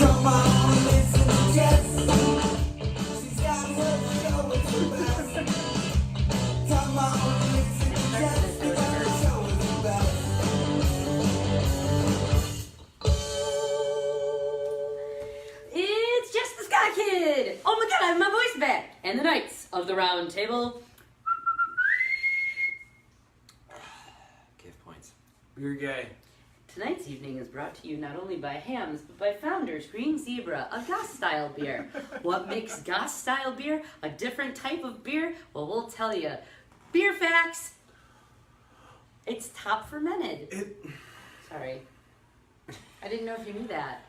Come on, listen to Jess. She's got her show, it's the best. Come on, listen to Jess, because her show is the best. It's Jess the Ska Kid! Oh my god, I have my voice back! And the Knights of the Round Table. Gift points. Beer guy. Tonight's evening is brought to you not only by Hams, but by Founders Green Zebra, a Goss-style beer. What makes Goss-style beer a different type of beer? Well, we'll tell you. Beer facts! It's top fermented. Sorry. I didn't know if you knew that.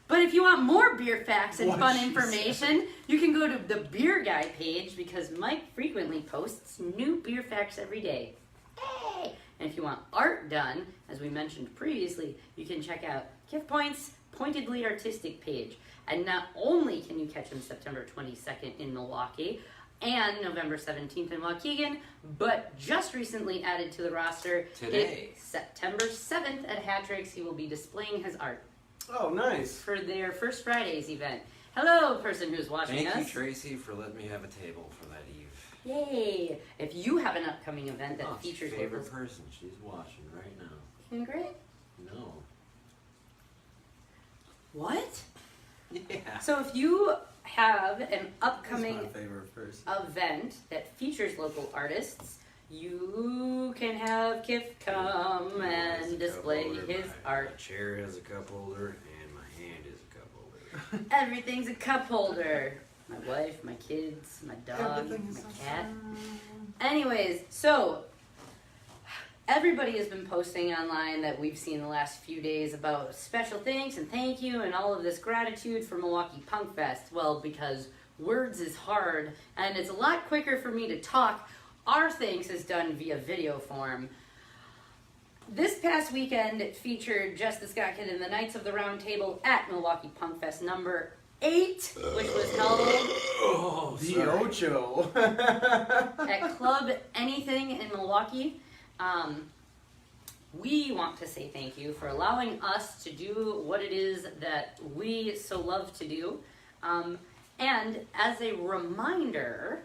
But if you want more beer facts and fun information, you can go to the Beer Guy page because Mike frequently posts new beer facts every day. Hey! And if you want art done, as we mentioned previously, you can check out Gift Point's Pointedly Artistic page. And not only can you catch him September 22nd in Milwaukee and November 17th in Waukegan, but just recently added to the roster, Today. September 7th at Hattrick's, he will be displaying his art Oh, nice. for their First Fridays event. Hello, person who's watching us. Thank you, Tracy, for letting me have a table for that eve. Yay! If you have an upcoming event that Oh, features favorite locals, person. She's watching right now. great. No. What? Yeah. So if you have an upcoming That's my favorite person. event that features local artists, you can have Kif come and display his My art. chair has a cup holder, and my hand is a cup holder. Everything's a cup holder. My wife, my kids, my dog, Everything is my so cat. fun. Anyways, so everybody has been posting online that we've seen the last few days about special thanks and thank you and all of this gratitude for Milwaukee Punk Fest. Well, because words is hard and it's a lot quicker for me to talk, our thanks is done via video form. This past weekend it featured Jess the Ska Kid and the Knights of the Round Table at Milwaukee Punk Fest number 8, which was held Oh, The Ocho. at Club Anything in Milwaukee. We want to say thank you for allowing us to do what it is that we so love to do. And as a reminder,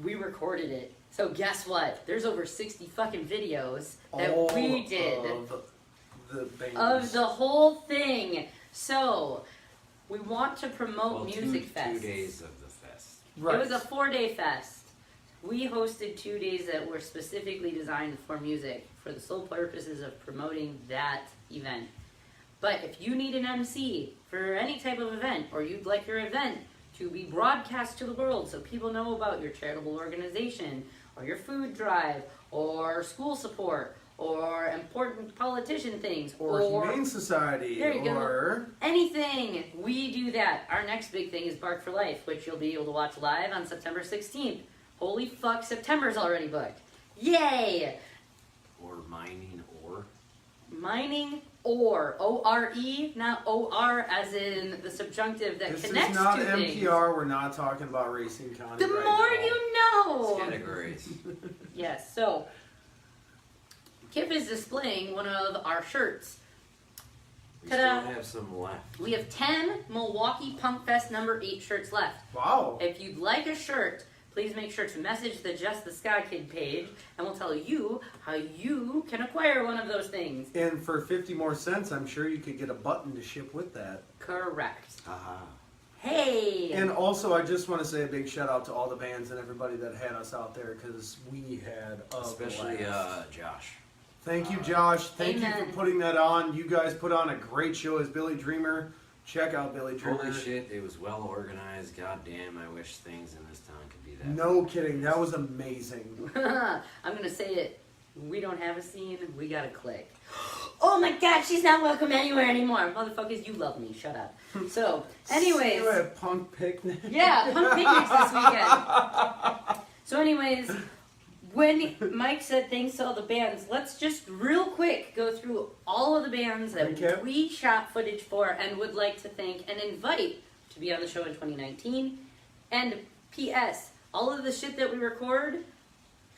we recorded it. So guess what? There's over 60 fucking videos that All we did of the bands. of the whole thing. So we want to promote Well, Music two Fest. days of the fest. Right. It was a 4-day fest. We hosted 2 days that were specifically designed for music for the sole purposes of promoting that event. But if you need an MC for any type of event, or you'd like your event to be broadcast to the world so people know about your charitable organization, or your food drive, or school support, or important politician things, or Humane Society. There you go. Or anything, we do that. Our next big thing is Bark for Life, which you'll be able to watch live on September 16th. Holy fuck, September's already booked. Yay! Or mining ore. Mining ore, O-R-E, not O-R as in the subjunctive that this connects is not to NPR. things. We're not talking about Racine County. The right more now. you know! Categories. Yes, so Kip is displaying one of our shirts. We Ta-da. still have some left. We have 10 Milwaukee Punk Fest number 8 shirts left. Wow. If you'd like a shirt, please make sure to message the Jess the Ska Kid page, and we'll tell you how you can acquire one of those things. And for 50 more cents, I'm sure you could get a button to ship with that. Correct. Aha. Hey! And also, I just want to say a big shout out to all the bands and everybody that had us out there, because we had a Especially blast. Josh. Thank you, Josh. Thank you Amen. for putting that on. You guys put on a great show as Billy Dreamer. Check out Billy Dreamer. Holy shit, it was well organized. God damn, I wish things in this town could be that. No kidding. That was amazing. I'm gonna say it. We don't have a scene, we got a click. Oh my god, she's not welcome anywhere anymore. Motherfuckers, you love me. Shut up. So, anyways. See you at Punk Picnic. Yeah, Punk Picnics this weekend. So anyways, when Mike said thanks to all the bands, let's just real quick go through all of the bands that Recap. we shot footage for and would like to thank and invite to be on the show in 2019. And P.S. all of the shit that we record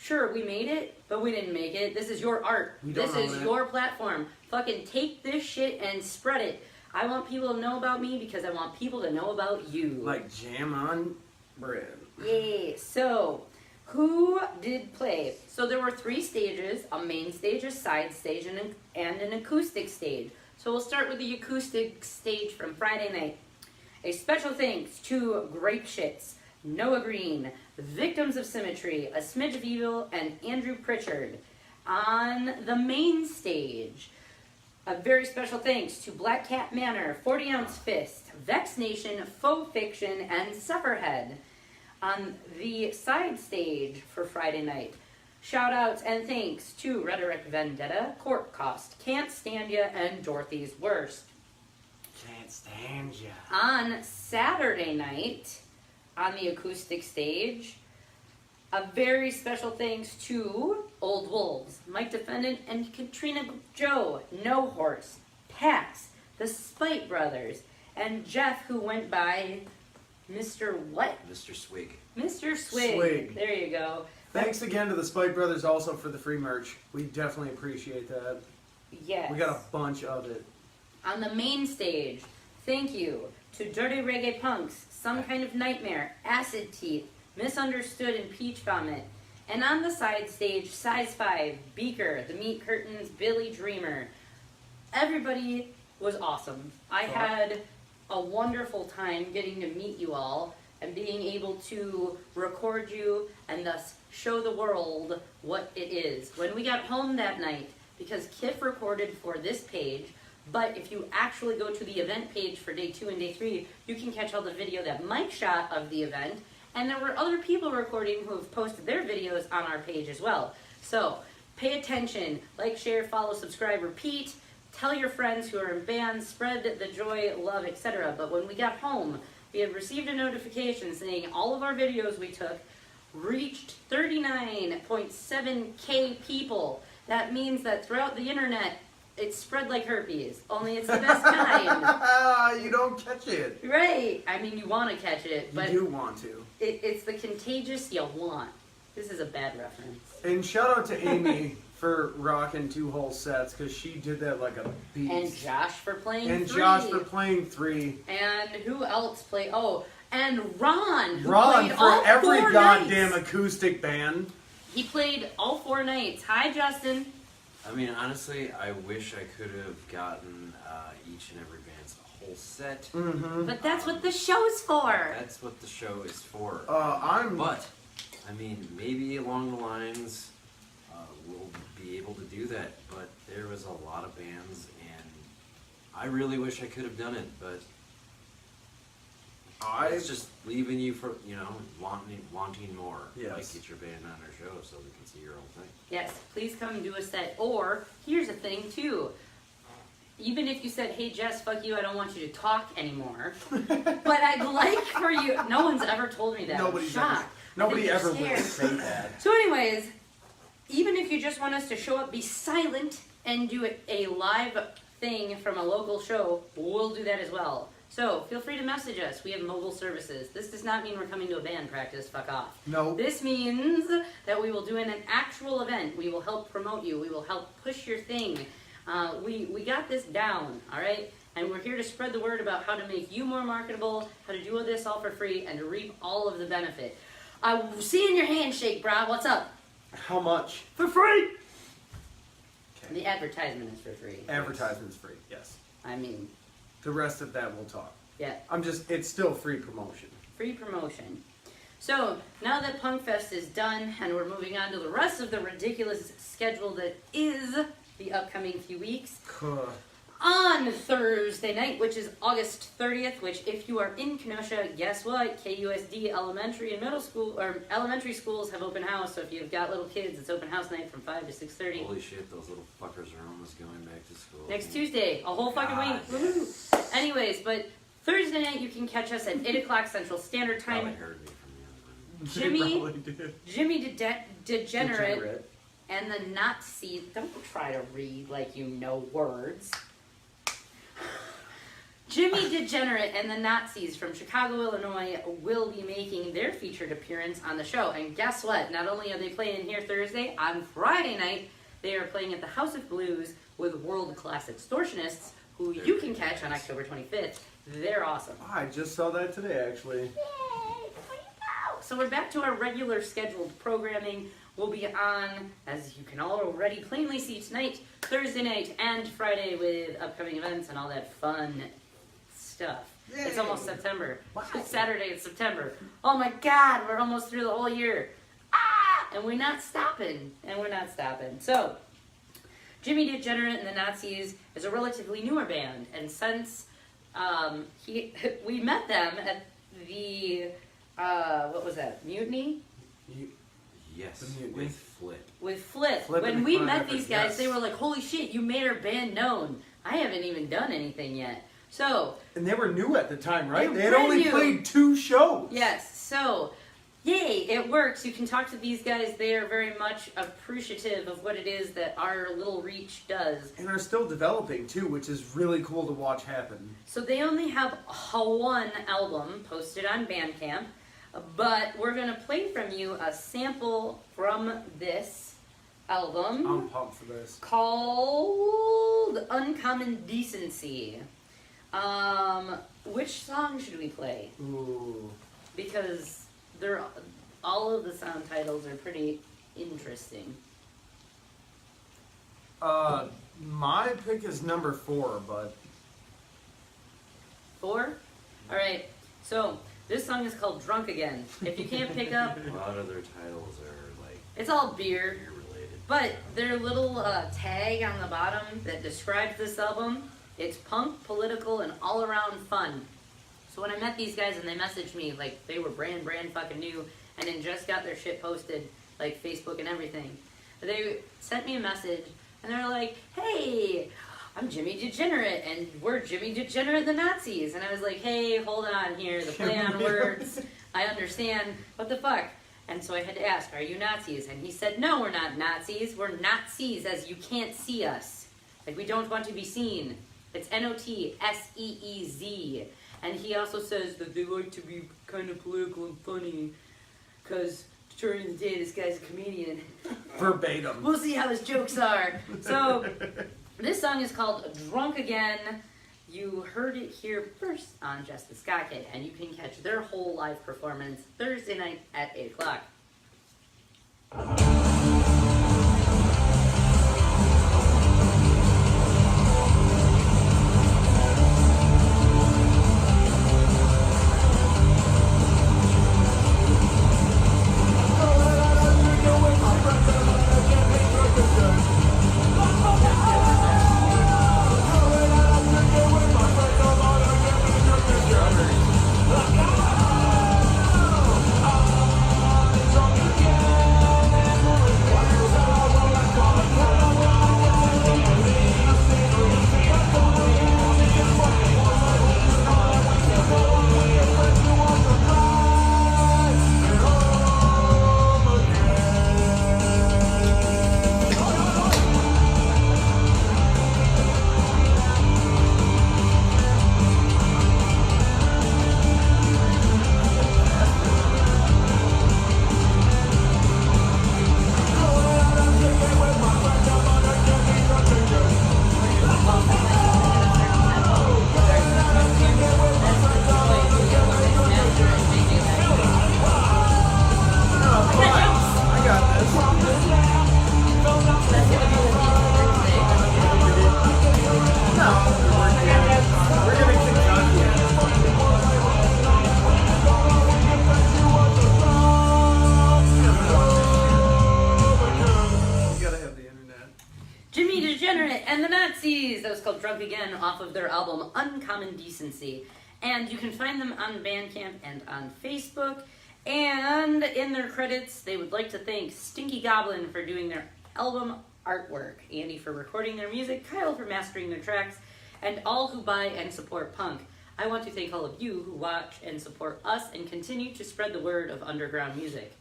Sure, we made it, but we didn't make it. This is your art. We don't This is own it. your platform. Fucking take this shit and spread it. I want people to know about me because I want people to know about you. Like jam on bread. Yay. So, who did play? So there were 3 stages, a main stage, a side stage, and an acoustic stage. So we'll start with the acoustic stage from Friday night. A special thanks to Grape Shits, Noah Green, Victims of Symmetry, A Smidge of Evil, and Andrew Pritchard. On the main stage, a very special thanks to Black Cat Manor, 40 Ounce Fist, Vex Nation, Faux Fiction, and Sufferhead. On the side stage for Friday night, shout outs and thanks to Rhetoric Vendetta, Court Cost, Can't Stand Ya, and Dorothy's Worst. Can't stand ya. On Saturday night, on the acoustic stage, a very special thanks to Old Wolves, Mike Defendant, and Katrina Joe, No Horse, Pax, the Spite Brothers, and Jeff, who went by Mr. What? Mr. Swig. Mr. Swig. Swig. There you go. Thanks again to the Spike Brothers also for the free merch. We definitely appreciate that. Yes. We got a bunch of it. On the main stage, thank you to Dirty Reggae Punks, Some Kind of Nightmare, Acid Teeth, Misunderstood, and Peach Vomit. And on the side stage, Size 5, Beaker, The Meat Curtains, Billy Dreamer. Everybody was awesome. I had a wonderful time getting to meet you all and being able to record you and thus show the world what it is. When we got home that night, because Kif recorded for this page, but if you actually go to the event page for day 2 and day 3, you can catch all the video that Mike shot of the event. And there were other people recording who have posted their videos on our page as well. So pay attention, like, share, follow, subscribe, repeat. Tell your friends who are in bands, spread the joy, love, etc. But when we got home, we had received a notification saying all of our videos we took reached 39.7K people. That means that throughout the internet, it's spread like herpes, only it's the best kind. You don't catch it. Right. I mean, you want to catch it, but You do want to. it's the contagious you want. This is a bad reference. And shout out to Amy for rocking 2 whole sets, because she did that like a beast. And Josh for playing And 3. Josh for playing 3. And who else played? Oh, and Ron. Who Ron played for all every 4 goddamn nights. acoustic band. He played all 4 nights. Hi, Justin. I mean, honestly, I wish I could have gotten each and every band's whole set. Mm-hmm. But that's what the show's for. That's what the show is for. But I mean, maybe along the lines, we'll be able to do that. But there was a lot of bands, and I really wish I could have done it. But it's just leaving you for, wanting more. Yes. Like, get your band on our show so we can see your whole thing. Yes, please come and do a set. Or, here's a thing too. Even if you said, hey Jess, fuck you, I don't want you to talk anymore. But I'd like for you, no one's ever told me that. I'm shocked. Nobody I think ever you're will scared. say that. So anyways, even if you just want us to show up, be silent, and do a live thing from a local show, we'll do that as well. So feel free to message us. We have mobile services. This does not mean we're coming to a band practice. Fuck off. No. This means that we will do an actual event. We will help promote you. We will help push your thing. We got this down, all right? And we're here to spread the word about how to make you more marketable, how to do all this all for free, and to reap all of the benefit. I see in your handshake, brah. What's up? How much? For free. Okay. The advertisement is for free. Advertisement's free, yes. I mean, The rest of that we'll talk. yeah. It's still free promotion. Free promotion. So, now that Punk Fest is done, and we're moving on to the rest of the ridiculous schedule that is the upcoming few weeks, on Thursday night, which is August 30th, which if you are in Kenosha, guess what? KUSD elementary and middle school, or elementary schools have open house, so if you've got little kids, it's open house night from 5 to 6:30. Holy shit, those little fuckers are almost going back to school. Next Tuesday, a whole fucking week. Woohoo! Anyways, but Thursday night you can catch us at 8 o'clock Central Standard Time. Probably heard me from the other one. Jimmy- They probably did. Jimmy Degenerate and the Nazi. Don't try to read like you know words. Jimmy Degenerate and the Nazis from Chicago, Illinois will be making their featured appearance on the show. And guess what? Not only are they playing here Thursday, on Friday night, they are playing at the House of Blues with world-class extortionists, who you can catch on October 25th. They're awesome. I just saw that today, actually. Yay! There you go. So we're back to our regular scheduled programming. We'll be on, as you can already plainly see tonight, Thursday night and Friday with upcoming events and all that fun stuff. Yay. It's almost September. Wow. It's Saturday, it's September. Oh my God, we're almost through the whole year. Ah! And we're not stopping. So, Jimmy Degenerate and the Nazis is a relatively newer band, and since we met them at the what was that? Mutiny? Yes, The Mutiny. with Flit. With Flip. Flip When and we Crime met Effort, these guys, yes. they were like, "Holy shit, you made our band known." I haven't even done anything yet. So, And they were new at the time, right? They're They had brand only new. played 2 shows. yes. So, yay, it works. You can talk to these guys. They are very much appreciative of what it is that our little reach does. And are still developing, too, which is really cool to watch happen. So they only have one album posted on Bandcamp, but we're going to play from you a sample from this album I'm pumped for this. called Uncommon Decency. Which song should we play? Ooh. Because they're all of the song titles are pretty interesting. My pick is number 4, but 4? Alright, so this song is called Drunk Again. If you can't pick up, A lot of their titles are like it's all beer. beer related. But their little tag on the bottom that describes this album, it's punk, political, and all around fun. So when I met these guys and they messaged me, like, they were brand fucking new, and then just got their shit posted, like Facebook and everything. They sent me a message, and they're like, "Hey, I'm Jimmy Degenerate, and we're Jimmy Degenerate the Nazis." And I was like, "Hey, hold on here, the play on words, I understand, what the fuck?" And so I had to ask, "Are you Nazis?" And he said, "No, we're not Nazis. We're Nazis as you can't see us. Like, we don't want to be seen. It's Notseez." And he also says that they like to be kind of political and funny, because during the day, this guy's a comedian. verbatim. We'll see how his jokes are. So, this song is called Drunk Again. You heard it here first on Jess the Ska, and you can catch their whole live performance Thursday night at 8 o'clock. And the Nazis! That was called Drunk Again off of their album Uncommon Decency. And you can find them on Bandcamp and on Facebook. And in their credits, they would like to thank Stinky Goblin for doing their album artwork, Andy for recording their music, Kyle for mastering their tracks, and all who buy and support punk. I want to thank all of you who watch and support us and continue to spread the word of underground music.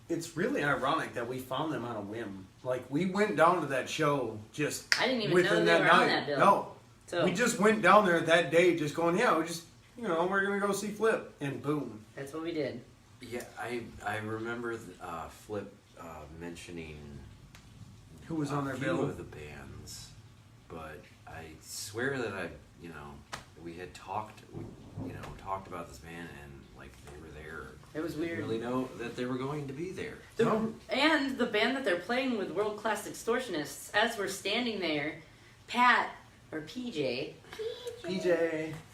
It's really ironic that we found them on a whim. Like, we went down to that show just I didn't even within know they that were night. on that bill. No, So We just went down there that day just going, yeah, we're going to go see Flip. And boom. that's what we did. Yeah, I remember Flip mentioning Who was on their a few bill? of the bands, but I swear that we had talked about this band and like they were there. It was weird. I didn't really know that they were going to be there. And the band that they're playing with, World Class Extortionists, as we're standing there, Pat, or PJ,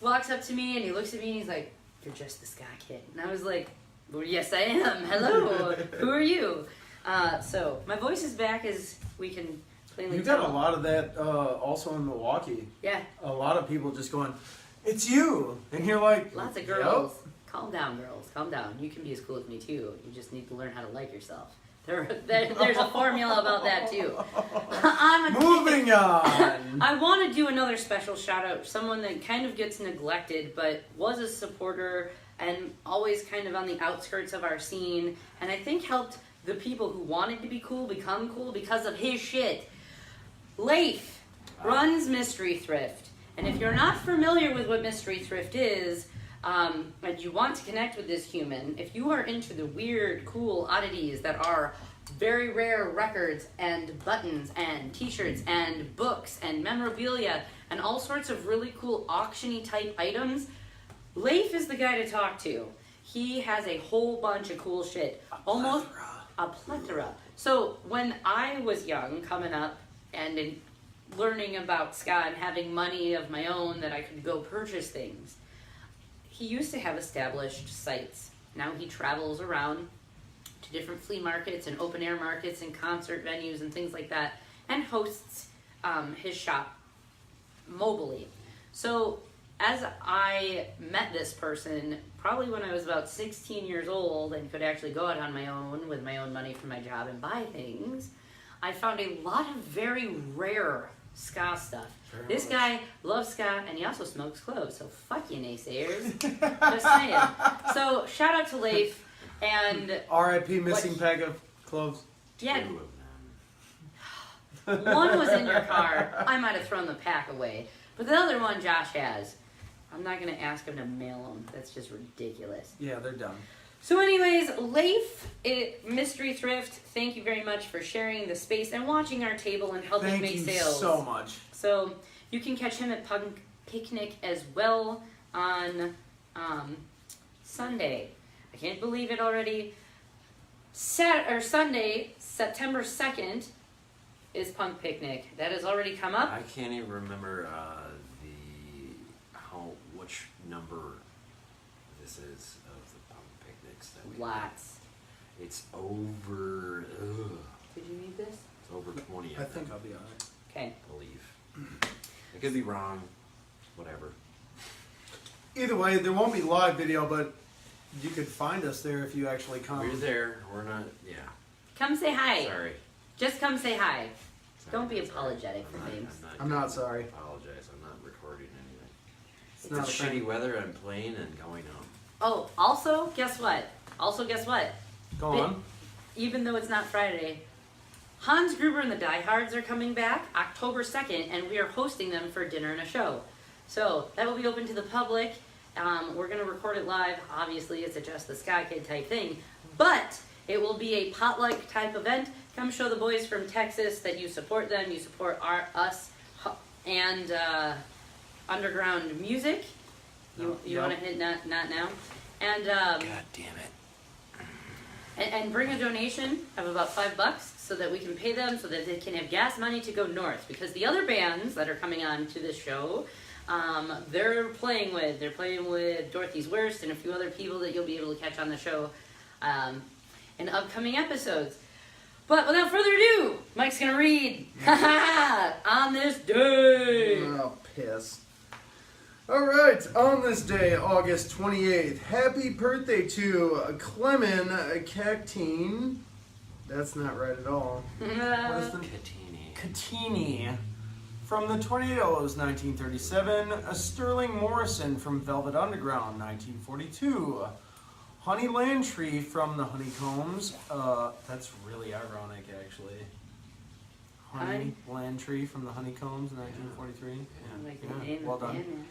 walks up to me and he looks at me and he's like, "You're Jess the Ska kid." And I was like, "Well, yes I am. Hello. Who are you?" So my voice is back, as we can plainly You tell. got a lot of that also in Milwaukee. Yeah, A lot of people just going, "It's you," and you're like, lots of "Yep." girls. Calm down, girls. Calm down. You can be as cool as me too. You just need to learn how to like yourself. There's a formula about that too. Moving on. I want to do another special shout out. Someone that kind of gets neglected, but was a supporter and always kind of on the outskirts of our scene, and I think helped the people who wanted to be cool become cool because of his shit. Leif runs Mystery Thrift, and if you're not familiar with what Mystery Thrift is, and you want to connect with this human, if you are into the weird, cool oddities that are very rare records and buttons and t-shirts and books and memorabilia and all sorts of really cool auction-y type items, Leif is the guy to talk to. He has a whole bunch of cool shit. Almost a plethora. So when I was young, coming up and learning about ska and having money of my own that I could go purchase things, he used to have established sites. Now he travels around to different flea markets and open air markets and concert venues and things like that, and hosts his shop mobily. So as I met this person, probably when I was about 16 years old and could actually go out on my own with my own money from my job and buy things, I found a lot of very rare ska stuff. This guy loves ska, and he also smokes cloves, so fuck you naysayers. Just saying. So shout out to Leif, and R.I.P. missing pack of cloves. yeah, 2 of them. one was in your car. I might have thrown the pack away, but the other one Josh has. I'm not gonna ask him to mail them. That's just ridiculous. Yeah, they're done. So anyways, Leif, Mystery Thrift, thank you very much for sharing the space and watching our table and helping Thank make you sales. so much. So you can catch him at Punk Picnic as well on Sunday. I can't believe it already. Sunday, September 2nd is Punk Picnic. That has already come up. I can't even remember which number this is of the punk picnics that we Lots. did. It's over. Did you need this? It's over 20. I think I'll be alright. Okay. I believe. I could be wrong. Whatever. Either way, there won't be live video, but you could find us there if you actually come. We're there. We're not. Yeah. Come say hi. Sorry. Just come say hi. Sorry, Don't be sorry. apologetic for things. I'm not sorry. Apologize. I'm not recording anything. It's It's not a shitty thing. weather. I'm playing and going home. Oh, also, guess what? Go on. Even though it's not Friday, Hans Gruber and the Diehards are coming back October 2nd, and we are hosting them for dinner and a show. So that will be open to the public. We're going to record it live. Obviously, it's a Jess the Ska Kid type thing, but it will be a potluck type event. Come show the boys from Texas that you support them, you support us, and underground music. You Yep. want to hit not now? And God damn it. and bring a donation of about $5 so that we can pay them so that they can have gas money to go north. Because the other bands that are coming on to this show, they're playing with Dorothy's Worst and a few other people that you'll be able to catch on the show in upcoming episodes. But without further ado, Mike's gonna read on this day. Oh, piss. Alright, on this day, August 28th, happy birthday to Clemen Cactine. That's not right at all. What is the Catini. Catini. From the Tornadoes, 1937. Sterling Morrison from Velvet Underground, 1942. Honey Landry from the Honeycombs. That's really ironic, actually. Honey Landry from the Honeycombs, 1943. Like Yeah, the yeah, name well of the done. band, man.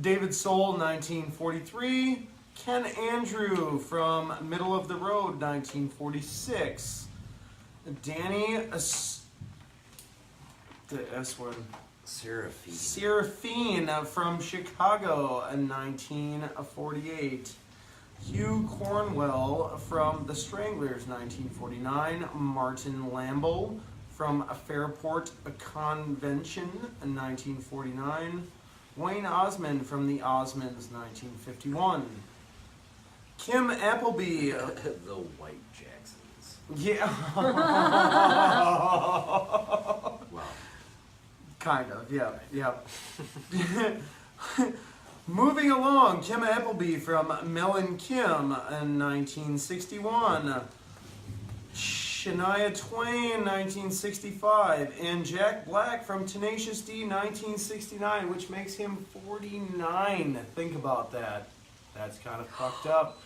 David Soul, 1943. Ken Andrew from Middle of the Road, 1946. Danny, the S word. Seraphine from Chicago in 1948. Hugh Cornwell from The Stranglers, 1949. Martin Lambo from Fairport Convention in 1949. Wayne Osmond from The Osmonds, 1951. Kim Appleby. The White Jacksons. Yeah. Wow. Kind of, yeah. Moving along, Kim Appleby from Mel and Kim in 1961. Shania Twain, 1965. And Jack Black from Tenacious D, 1969, which makes him 49. Think about that. That's kind of fucked up.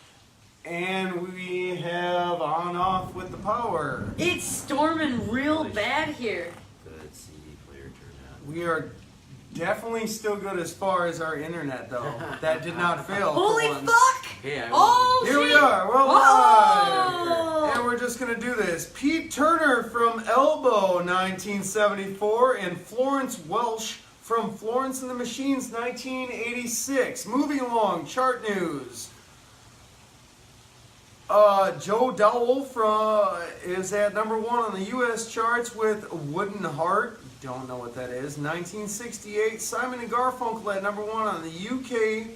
And we have On Off with the Power. It's storming real bad here. Good CD player turned out. We are definitely still good as far as our internet, though. That did not fail. for Holy once. fuck! Hey, Oh, Here we shit. are. We're Whoa! live. And we're just going to do this. Pete Turner from Elbow, 1974. And Florence Welsh from Florence and the Machines, 1986. Moving along, chart news. Joe Dowell is at number 1 on the U.S. charts with Wooden Heart. Don't know what that is. 1968, Simon and Garfunkel at number 1 on the UK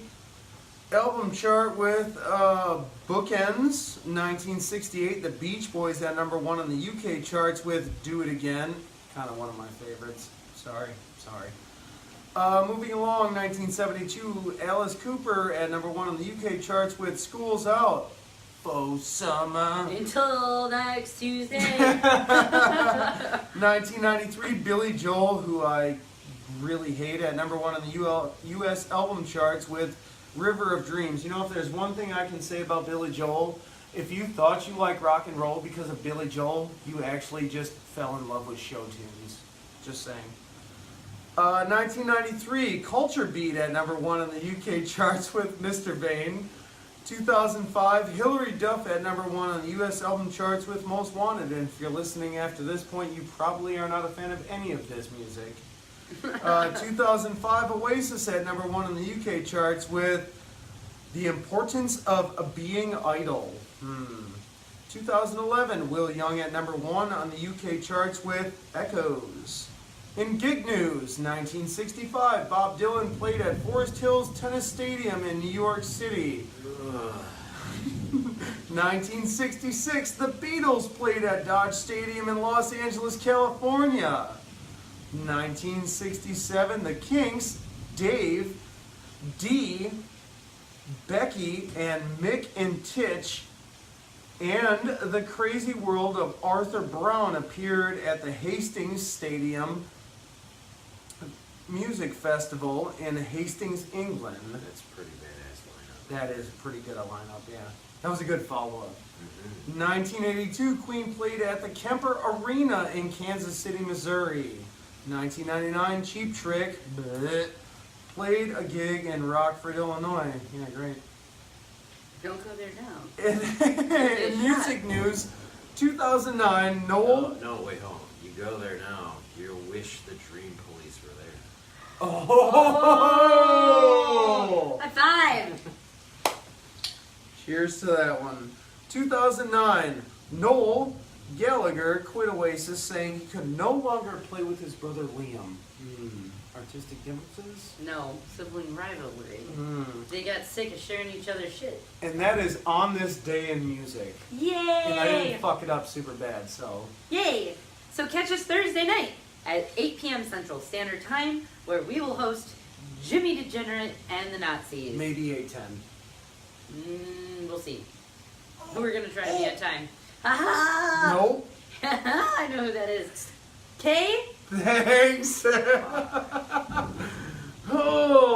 album chart with Bookends. 1968, The Beach Boys at number 1 on the UK charts with Do It Again. Kind of one of my favorites. Sorry. Moving along, 1972, Alice Cooper at number 1 on the UK charts with School's Out. Faux Summer. Until next Tuesday. 1993, Billy Joel, who I really hate, at number 1 on the U.S. album charts with River of Dreams. You know, if there's one thing I can say about Billy Joel, if you thought you liked rock and roll because of Billy Joel, you actually just fell in love with show tunes. Just saying. 1993, Culture Beat at number 1 on the UK charts with Mr. Vane. 2005, Hilary Duff at number 1 on the U.S. album charts with Most Wanted. And if you're listening after this point, you probably are not a fan of any of this music. 2005, Oasis at number 1 on the UK charts with The Importance of Being Idle. 2011, Will Young at number 1 on the UK charts with Echoes. In gig news, 1965, Bob Dylan played at Forest Hills Tennis Stadium in New York City. 1966, the Beatles played at Dodge Stadium in Los Angeles, California. 1967, the Kinks, Dave, Dee, Becky, and Mick and Titch, and the Crazy World of Arthur Brown appeared at the Hastings Stadium Music Festival in Hastings, England. That's a pretty badass lineup. That is pretty good a lineup, yeah. That was a good follow-up. 1982, Queen played at the Kemper Arena in Kansas City, Missouri. 1999, Cheap Trick played a gig in Rockford, Illinois. Yeah, great. Don't go there now. In music news, 2009, Noel. No, wait, hold on. You go there now. You'll wish the Dream Police were there. Oh! High five! Cheers to that one. 2009, Noel Gallagher quit Oasis, saying he could no longer play with his brother Liam. Artistic differences? No, sibling rivalry. They got sick of sharing each other's shit. And that is on this day in music. Yay! And I didn't fuck it up super bad, so. Yay! So catch us Thursday night at 8 p.m. Central Standard Time, where we will host Jimmy Degenerate and the Nazis. Maybe 8:10. We'll see. We're gonna try to be on time. Ha Nope. I know who that is. Kay? Thanks. Oh.